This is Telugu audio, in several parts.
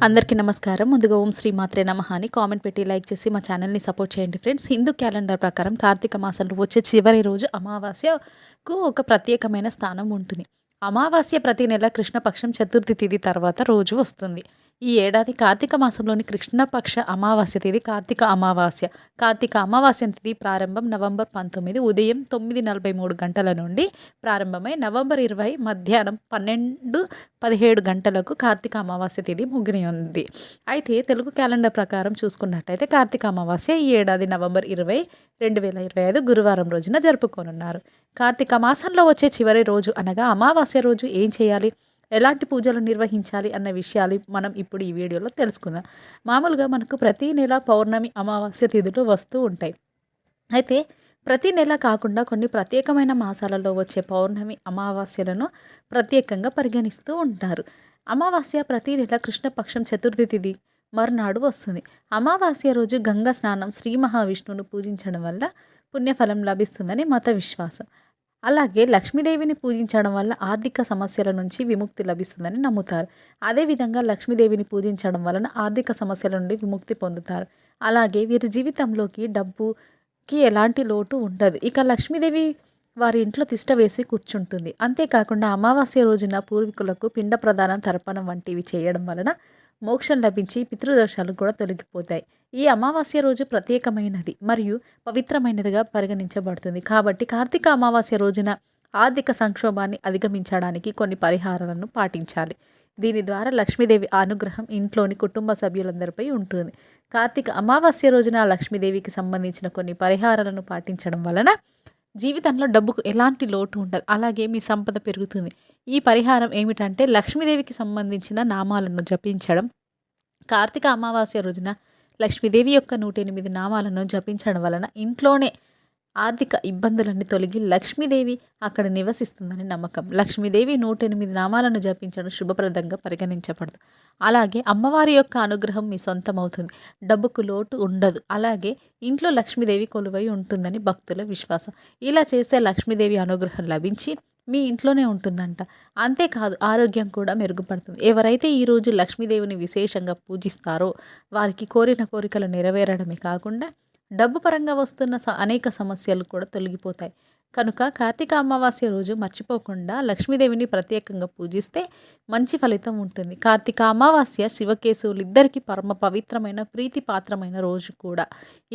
అందరికీ నమస్కారం. ముందుగా ఓం శ్రీ మాత్రే నమః అని కామెంట్ పెట్టి లైక్ చేసి మా ఛానల్‌ని సపోర్ట్ చేయండి ఫ్రెండ్స్. హిందూ క్యాలెండర్ ప్రకారం కార్తీక మాసంలో వచ్చే చివరి రోజు అమావాస్యకు ఒక ప్రత్యేకమైన స్థానం ఉంటుంది. అమావాస్య ప్రతి నెల కృష్ణపక్షం చతుర్థి తిథి తర్వాత రోజు వస్తుంది. ఈ ఏడాది కార్తీక మాసంలోని కృష్ణపక్ష అమావాస్య తిథి కార్తీక అమావాస్య. కార్తీక అమావాస్య తిథి ప్రారంభం నవంబర్ 19 ఉదయం 9:43 గంటల నుండి ప్రారంభమై నవంబర్ 20 మధ్యాహ్నం 12:17 గంటలకు కార్తీక అమావాస్య తిథి ముగియనుంది. అయితే తెలుగు క్యాలెండర్ ప్రకారం చూసుకున్నట్టయితే కార్తీక అమావాస్య ఈ ఏడాది నవంబర్ 20, 2025 గురువారం రోజున జరుపుకోనున్నారు. కార్తీక మాసంలో వచ్చే చివరి రోజు అనగా అమావాస్య రోజు ఏం చేయాలి, ఎలాంటి పూజలు నిర్వహించాలి అన్న విషయాలు మనం ఇప్పుడు ఈ వీడియోలో తెలుసుకుందాం. మామూలుగా మనకు ప్రతి నెల పౌర్ణమి అమావాస్య తిథులు వస్తూ ఉంటాయి. అయితే ప్రతి నెల కాకుండా కొన్ని ప్రత్యేకమైన మాసాలలో వచ్చే పౌర్ణమి అమావాస్యలను ప్రత్యేకంగా పరిగణిస్తూ ఉంటారు. అమావాస్య ప్రతి నెల కృష్ణపక్షం చతుర్థి తిథి మరునాడు వస్తుంది. అమావాస్య రోజు గంగా స్నానం, శ్రీ మహావిష్ణువును పూజించడం వల్ల పుణ్యఫలం లభిస్తుందని మత విశ్వాసం. అలాగే లక్ష్మీదేవిని పూజించడం వల్ల ఆర్థిక సమస్యల నుంచి విముక్తి లభిస్తుందని నమ్ముతారు. అదేవిధంగా లక్ష్మీదేవిని పూజించడం వలన ఆర్థిక సమస్యల నుండి విముక్తి పొందుతారు. అలాగే వీరి జీవితంలోకి డబ్బుకి ఎలాంటి లోటు ఉండదు. ఇక లక్ష్మీదేవి వారి ఇంట్లో తిష్ట వేసి కూర్చుంటుంది. అంతేకాకుండా అమావాస్య రోజున పూర్వీకులకు పిండ ప్రదానం, తర్పణం వంటివి చేయడం వలన మోక్షం లభించి పితృదోషాలు కూడా తొలగిపోతాయి. ఈ అమావాస్య రోజు ప్రత్యేకమైనది మరియు పవిత్రమైనదిగా పరిగణించబడుతుంది. కాబట్టి కార్తీక అమావాస్య రోజున ఆర్థిక సంక్షోభాన్ని అధిగమించడానికి కొన్ని పరిహారాలను పాటించాలి. దీని ద్వారా లక్ష్మీదేవి అనుగ్రహం ఇంట్లోని కుటుంబ సభ్యులందరిపై ఉంటుంది. కార్తీక అమావాస్య రోజున లక్ష్మీదేవికి సంబంధించిన కొన్ని పరిహారాలను పాటించడం వలన జీవితంలో డబ్బుకు ఎలాంటి లోటు ఉండదు. అలాగే మీ సంపద పెరుగుతుంది. ఈ పరిహారం ఏమిటంటే లక్ష్మీదేవికి సంబంధించిన నామాలను జపించడం. కార్తీక అమావాస్య రోజున లక్ష్మీదేవి యొక్క 108 నామాలను జపించడం వలన ఇంట్లోనే ఆర్థిక ఇబ్బందులన్నీ తొలగి లక్ష్మీదేవి అక్కడ నివసిస్తుందని నమ్మకం. లక్ష్మీదేవి 108 నామాలను జపించడం శుభప్రదంగా పరిగణించబడదు. అలాగే అమ్మవారి యొక్క అనుగ్రహం మీ సొంతమవుతుంది. డబ్బుకు లోటు ఉండదు. అలాగే ఇంట్లో లక్ష్మీదేవి కొలువై ఉంటుందని భక్తుల విశ్వాసం. ఇలా చేస్తే లక్ష్మీదేవి అనుగ్రహం లభించి మీ ఇంట్లోనే ఉంటుందంట. అంతేకాదు ఆరోగ్యం కూడా మెరుగుపడుతుంది. ఎవరైతే ఈరోజు లక్ష్మీదేవిని విశేషంగా పూజిస్తారో వారికి కోరిన కోరికలు నెరవేరడమే కాకుండా డబ్బు పరంగా వస్తున్న అనేక సమస్యలు కూడా తొలగిపోతాయి. కనుక కార్తీక అమావాస్య రోజు మర్చిపోకుండా లక్ష్మీదేవిని ప్రత్యేకంగా పూజిస్తే మంచి ఫలితం ఉంటుంది. కార్తీక అమావాస్య శివకేశవులు ఇద్దరికి పరమ పవిత్రమైన ప్రీతిపాత్రమైన రోజు కూడా.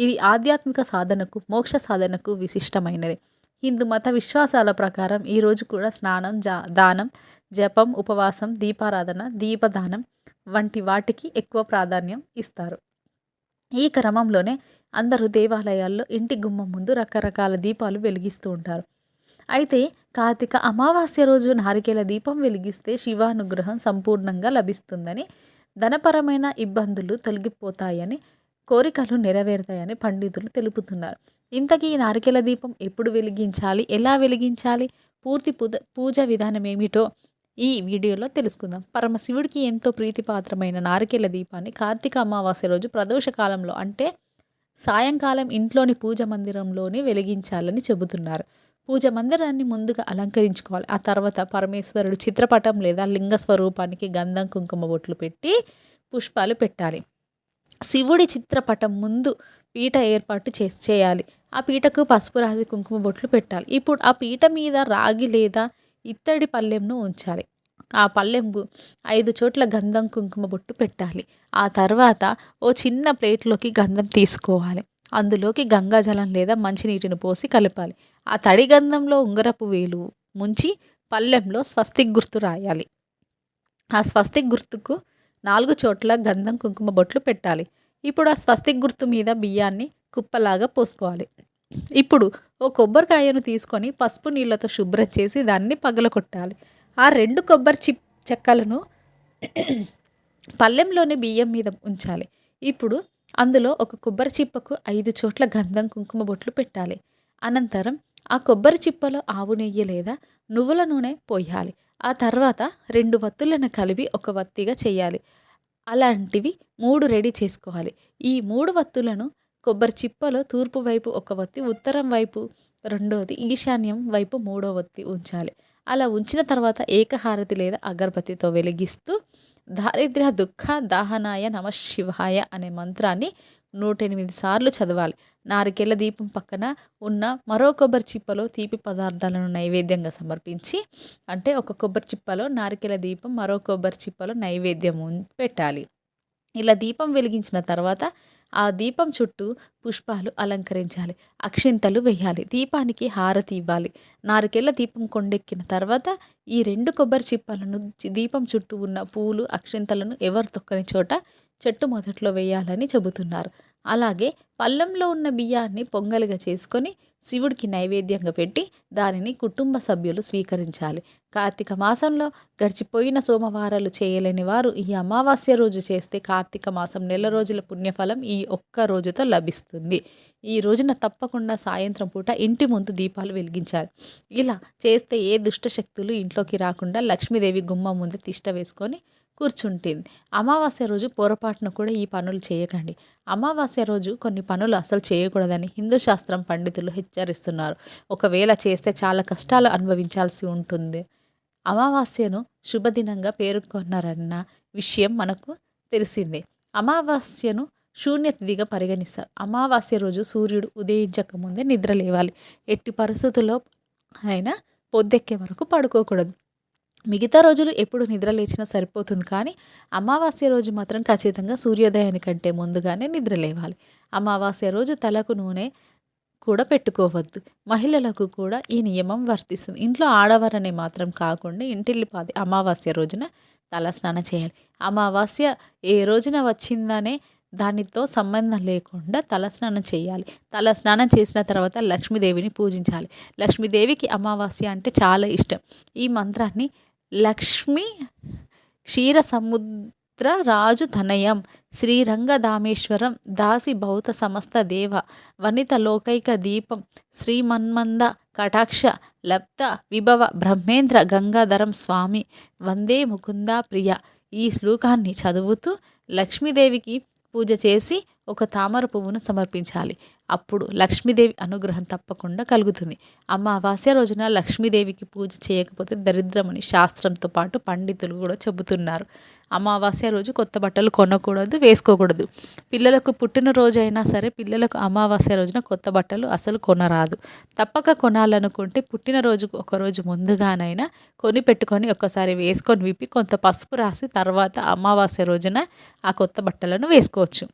ఇది ఆధ్యాత్మిక సాధనకు, మోక్ష సాధనకు విశిష్టమైనది. హిందూ మత విశ్వాసాల ప్రకారం ఈ రోజు కూడా స్నానం, దానం, జపం, ఉపవాసం, దీపారాధన, దీపదానం వంటి వాటికి ఎక్కువ ప్రాధాన్యం ఇస్తారు. ఈ క్రమంలోనే అందరూ దేవాలయాల్లో ఇంటి గుమ్మం ముందు రకరకాల దీపాలు వెలిగిస్తూ ఉంటారు. అయితే కార్తీక అమావాస్య రోజు నారికేల దీపం వెలిగిస్తే శివానుగ్రహం సంపూర్ణంగా లభిస్తుందని, ధనపరమైన ఇబ్బందులు తొలగిపోతాయని, కోరికలు నెరవేరుతాయని పండితులు తెలుపుతున్నారు. ఇంతకీ ఈ నారికేల దీపం ఎప్పుడు వెలిగించాలి, ఎలా వెలిగించాలి, పూర్తి పూజ విధానం ఏమిటో ఈ వీడియోలో తెలుసుకుందాం. పరమశివుడికి ఎంతో ప్రీతిపాత్రమైన నారికేల దీపాన్ని కార్తీక అమావాస్య రోజు ప్రదోషకాలంలో అంటే సాయంకాలం ఇంట్లోని పూజ మందిరంలోనే వెలిగించాలని చెబుతున్నారు. పూజ మందిరాన్ని ముందుగా అలంకరించుకోవాలి. ఆ తర్వాత పరమేశ్వరుడు చిత్రపటం లేదా లింగ స్వరూపానికి గంధం, కుంకుమ బొట్లు పెట్టి పుష్పాలు పెట్టాలి. శివుడి చిత్రపటం ముందు పీట ఏర్పాటు చేయాలి. ఆ పీటకు పసుపు రాసి కుంకుమ బొట్లు పెట్టాలి. ఇప్పుడు ఆ పీట మీద రాగి లేదా ఇత్తడి పళ్ళెంను ఉంచాలి. ఆ పళ్ళెంకు 5 చోట్ల గంధం, కుంకుమ బొట్టు పెట్టాలి. ఆ తర్వాత ఓ చిన్న ప్లేట్లోకి గంధం తీసుకోవాలి. అందులోకి గంగాజలం లేదా మంచినీటిని పోసి కలపాలి. ఆ తడి గంధంలో ఉంగరపు వేలు ముంచి పళ్ళెంలో స్వస్తిక్ గుర్తు రాయాలి. ఆ స్వస్తిక్ గుర్తుకు 4 చోట్ల గంధం, కుంకుమ బొట్లు పెట్టాలి. ఇప్పుడు ఆ స్వస్తిక్ గుర్తు మీద బియ్యాన్ని కుప్పలాగా పోసుకోవాలి. ఇప్పుడు ఓ కొబ్బరికాయను తీసుకొని పసుపు నీళ్ళతో శుభ్రం చేసి దాన్ని పగలగొట్టాలి. ఆ 2 కొబ్బరి చెక్కలను పళ్ళెంలోని బియ్యం మీద ఉంచాలి. ఇప్పుడు అందులో ఒక కొబ్బరి చిప్పకు 5 చోట్ల గంధం, కుంకుమ బొట్లు పెట్టాలి. అనంతరం ఆ కొబ్బరి చిప్పలో ఆవు నెయ్యి లేదా నువ్వుల నూనె పోయాలి. ఆ తర్వాత 2 వత్తులను కలిపి ఒక వత్తిగా చేయాలి. అలాంటివి 3 రెడీ చేసుకోవాలి. ఈ 3 వత్తులను కొబ్బరి చిప్పలో తూర్పు వైపు ఒక వత్తి, ఉత్తరం వైపు రెండోది, ఈశాన్యం వైపు 3వ వత్తి ఉంచాలి. అలా ఉంచిన తర్వాత ఏకహారతి లేదా అగరబత్తితో వెలిగిస్తూ దారిద్ర్య దుఃఖ దాహనాయ నమ శివాయ అనే మంత్రాన్ని 108 సార్లు చదవాలి. నారికేళ దీపం పక్కన ఉన్న మరో కొబ్బరి చిప్పలో తీపి పదార్థాలను నైవేద్యంగా సమర్పించి, అంటే ఒక కొబ్బరి చిప్పలో నారికేళ దీపం, మరో కొబ్బరి చిప్పలో నైవేద్యం పెట్టాలి. ఇలా దీపం వెలిగించిన తర్వాత ఆ దీపం చుట్టూ పుష్పాలు అలంకరించాలి, అక్షింతలు వేయాలి, దీపానికి హారతి ఇవ్వాలి. నారికేళ్ల దీపం కొండెక్కిన తర్వాత ఈ 2 కొబ్బరి చిప్పలను దీపం చుట్టూ ఉన్న పూలు అక్షింతలను ఎవరు తొక్కని చోట చెట్టు మొదట్లో వేయాలని చెబుతున్నారు. అలాగే పళ్ళెంలో ఉన్న బియ్యాన్ని పొంగలిగా చేసుకొని శివుడికి నైవేద్యంగా పెట్టి దానిని కుటుంబ సభ్యులు స్వీకరించాలి. కార్తీక మాసంలో గడిచిపోయిన సోమవారాలు చేయలేని వారు ఈ అమావాస్య రోజు చేస్తే కార్తీక మాసం నెల రోజుల పుణ్యఫలం ఈ ఒక్క రోజుతో లభిస్తుంది. ఈ రోజున తప్పకుండా సాయంత్రం పూట ఇంటి ముందు దీపాలు వెలిగించాలి. ఇలా చేస్తే ఏ దుష్ట శక్తులు ఇంట్లోకి రాకుండా లక్ష్మీదేవి గుమ్మం ముందు తిష్ట వేసుకొని కూర్చుంటుంది. అమావాస్య రోజు పొరపాటున కూడా ఈ పనులు చేయకండి. అమావాస్య రోజు కొన్ని పనులు అసలు చేయకూడదని హిందూ శాస్త్రం పండితులు హెచ్చరిస్తున్నారు. ఒకవేళ చేస్తే చాలా కష్టాలు అనుభవించాల్సి ఉంటుంది. అమావాస్యను శుభదినంగా పేర్కొన్నారన్న విషయం మనకు తెలిసిందే. అమావాస్యను శూన్యతిథిగా పరిగణిస్తారు. అమావాస్య రోజు సూర్యుడు ఉదయించక ముందే నిద్ర లేవాలి. ఎట్టి పరిస్థితుల్లో అయినా పొద్దెక్కే వరకు పడుకోకూడదు. మిగతా రోజులు ఎప్పుడు నిద్ర లేచినా సరిపోతుంది, కానీ అమావాస్య రోజు మాత్రం ఖచ్చితంగా సూర్యోదయానికంటే ముందుగానే నిద్ర లేవాలి. అమావాస్య రోజు తలకు నూనె కూడా పెట్టుకోవద్దు. మహిళలకు కూడా ఈ నియమం వర్తిస్తుంది. ఇంట్లో ఆడవారనే మాత్రం కాకుండా ఇంటిల్లిపాది అమావాస్య రోజున తల స్నానం చేయాలి. అమావాస్య ఏ రోజున వచ్చిందనే దానితో సంబంధం లేకుండా తలస్నానం చేయాలి. తలస్నానం చేసిన తర్వాత లక్ష్మీదేవిని పూజించాలి. లక్ష్మీదేవికి అమావాస్య అంటే చాలా ఇష్టం. ఈ మంత్రాన్ని లక్ష్మీ క్షీర సముద్ర రాజు తనయం శ్రీరంగధామేశ్వరం దాసి భౌత సమస్త దేవ వనిత లోకైక దీపం శ్రీమన్మంద కటాక్ష లబ్ధ విభవ బ్రహ్మేంద్ర గంగాధరం స్వామి వందే ముకుంద ప్రియ. ఈ శ్లోకాన్ని చదువుతూ లక్ష్మీదేవికి పూజ చేసి ఒక తామర పువ్వును సమర్పించాలి. అప్పుడు లక్ష్మీదేవి అనుగ్రహం తప్పకుండా కలుగుతుంది. అమావాస్య రోజున లక్ష్మీదేవికి పూజ చేయకపోతే దరిద్రమని శాస్త్రంతో పాటు పండితులు కూడా చెబుతున్నారు. అమావాస్య రోజు కొత్త బట్టలు కొనకూడదు, వేసుకోకూడదు. పిల్లలకు పుట్టినరోజు అయినా సరే పిల్లలకు అమావాస్య రోజున కొత్త బట్టలు అసలు కొనరాదు. తప్పక కొనాలనుకుంటే పుట్టినరోజుకు ఒకరోజు ముందుగానైనా కొని పెట్టుకొని ఒక్కసారి వేసుకొని విప్పి కొంత పసుపు రాసి తర్వాత అమావాస్య రోజున ఆ కొత్త బట్టలను వేసుకోవచ్చు.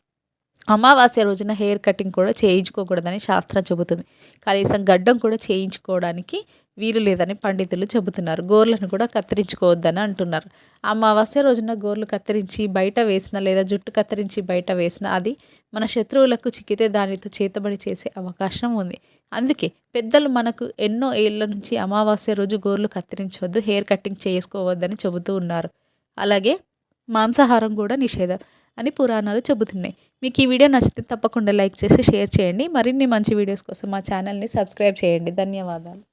అమావాస్య రోజున హెయిర్ కటింగ్ కూడా చేయించుకోకూడదని శాస్త్రం చెబుతుంది. కనీసం గడ్డం కూడా చేయించుకోవడానికి వీలు లేదని పండితులు చెబుతున్నారు. గోర్లను కూడా కత్తిరించుకోవద్దని అంటున్నారు. అమావాస్య రోజున గోర్లు కత్తిరించి బయట వేసిన లేదా జుట్టు కత్తిరించి బయట వేసిన అది మన శత్రువులకు చిక్కితే దానితో చేతబడి చేసే అవకాశం ఉంది. అందుకే పెద్దలు మనకు ఎన్నో ఏళ్ల నుంచి అమావాస్య రోజు గోర్లు కత్తిరించవద్దు, హెయిర్ కటింగ్ చేసుకోవద్దని చెబుతూ ఉన్నారు. అలాగే మాంసాహారం కూడా నిషేధం అని పురాణాలు చెబుతున్నాయి. మీకు ఈ వీడియో నచ్చితే తప్పకుండా లైక్ చేసి షేర్ చేయండి. మరిన్ని మంచి వీడియోస్ కోసం మా ఛానల్ని సబ్స్క్రైబ్ చేయండి. ధన్యవాదాలు.